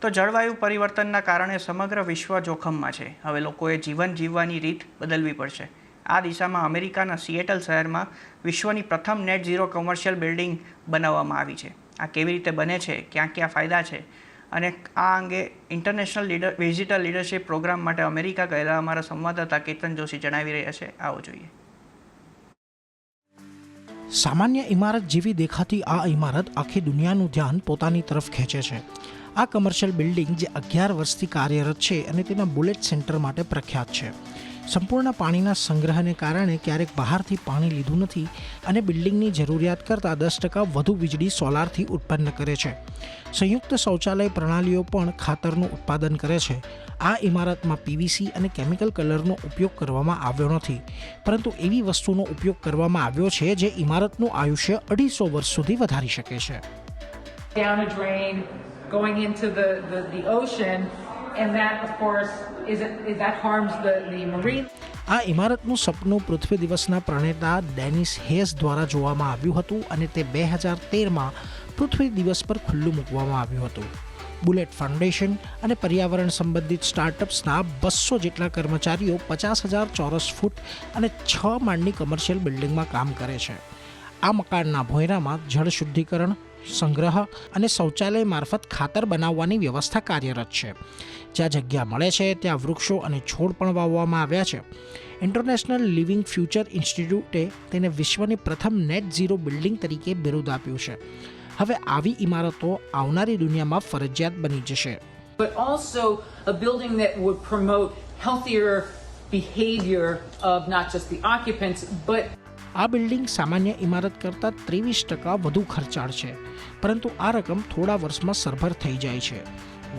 તો જળવાયુ પરિવર્તનના કારણે સમગ્ર વિશ્વ જોખમમાં છે. હવે લોકોએ જીવન જીવવાની રીત બદલવી પડશે. આ દિશામાં અમેરિકાના સિએટલ શહેરમાં વિશ્વની પ્રથમ નેટ ઝીરો કોમર્શિયલ બિલ્ડિંગ બનાવવામાં આવી છે. આ કેવી રીતે બને છે, ક્યાં ક્યાં ફાયદા છે અને આ અંગે ઇન્ટરનેશનલ વિઝિટર લીડરશિપ પ્રોગ્રામ માટે અમેરિકા ગયેલા અમારા સંવાદદાતા કેતન જોશી જણાવી રહ્યા છે. આવો જોઈએ. સામાન્ય ઇમારત જેવી દેખાતી આ ઇમારત આખી દુનિયાનું ધ્યાન પોતાની તરફ ખેંચે છે. આ કમર્શિયલ બિલ્ડિંગ જે 11 વર્ષથી કાર્યરત છે અને તેના બુલેટ સેન્ટર માટે પ્રખ્યાત છે. સંપૂર્ણ પાણીના સંગ્રહને કારણે ક્યારેક બહારથી પાણી લીધું નથી અને બિલ્ડિંગની જરૂરિયાત કરતાં 10% વધુ વીજળી સોલારથી ઉત્પન્ન કરે છે. સંયુક્ત શૌચાલય પ્રણાલીઓ પણ ખાતરનું ઉત્પાદન કરે છે. આ ઇમારતમાં પીવીસી અને કેમિકલ કલરનો ઉપયોગ કરવામાં આવ્યો નથી, પરંતુ એવી વસ્તુનો ઉપયોગ કરવામાં આવ્યો છે જે ઇમારતનું આયુષ્ય 250 વર્ષ સુધી વધારી શકે છે. Down a drain, going into the ocean, and that of course that harms the marine. આ ઇમારતનું સપનું પૃથ્વી દિવસના પ્રણેતા ડેનિસ હેસ દ્વારા જોવામાં આવ્યું હતું અને તે 2013માં પૃથ્વી દિવસ પર ખુલ્લું મૂકવામાં આવ્યું હતું. બુલેટ ફાઉન્ડેશન અને પર્યાવરણ સંબંધિત સ્ટાર્ટઅપ્સના 200 જેટલા કર્મચારીઓ 50,000 ચોરસ ફૂટ અને 6 માળની કમર્શિયલ બિલ્ડિંગમાં કામ કરે છે. આ મકાનના ભોંયરામાં જળ શુદ્ધિકરણ, સંગ્રહ અને શૌચાલય મારફત ખાતર બનાવવાની વ્યવસ્થા કાર્યરત છે. જ્યાં જગ્યા મળે છે ત્યાં વૃક્ષો અને છોડ પણ વાવવામાં આવ્યા છે. ઇન્ટરનેશનલ લિવિંગ ફ્યુચર ઇન્સ્ટિટ્યૂટે તેને વિશ્વની પ્રથમ નેટ ઝીરો બિલ્ડિંગ તરીકે બિરુદ આપ્યું છે. હવે આવી ઇમારતો આવનારી દુનિયામાં ફરજિયાત બની જશે. But also a building that would promote healthier behavior of not just the occupants but આ બિલ્ડિંગ સામાન્ય ઇમારત કરતાં 23% વધુ ખર્ચાળ છે, પરંતુ આ રકમ થોડા વર્ષમાં સરભર થઈ જાય છે.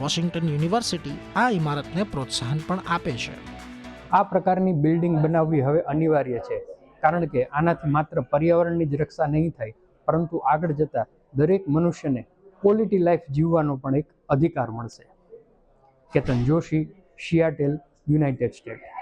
વોશિંગ્ટન યુનિવર્સિટી આ ઇમારતને પ્રોત્સાહન પણ આપે છે. આ પ્રકારની બિલ્ડિંગ બનાવવી હવે અનિવાર્ય છે, કારણ કે આનાથી માત્ર પર્યાવરણની જ રક્ષા નહીં થાય, પરંતુ આગળ જતાં દરેક મનુષ્યને ક્વોલિટી લાઈફ જીવવાનો પણ એક અધિકાર મળશે. Ketan Joshi, Seattle, United states.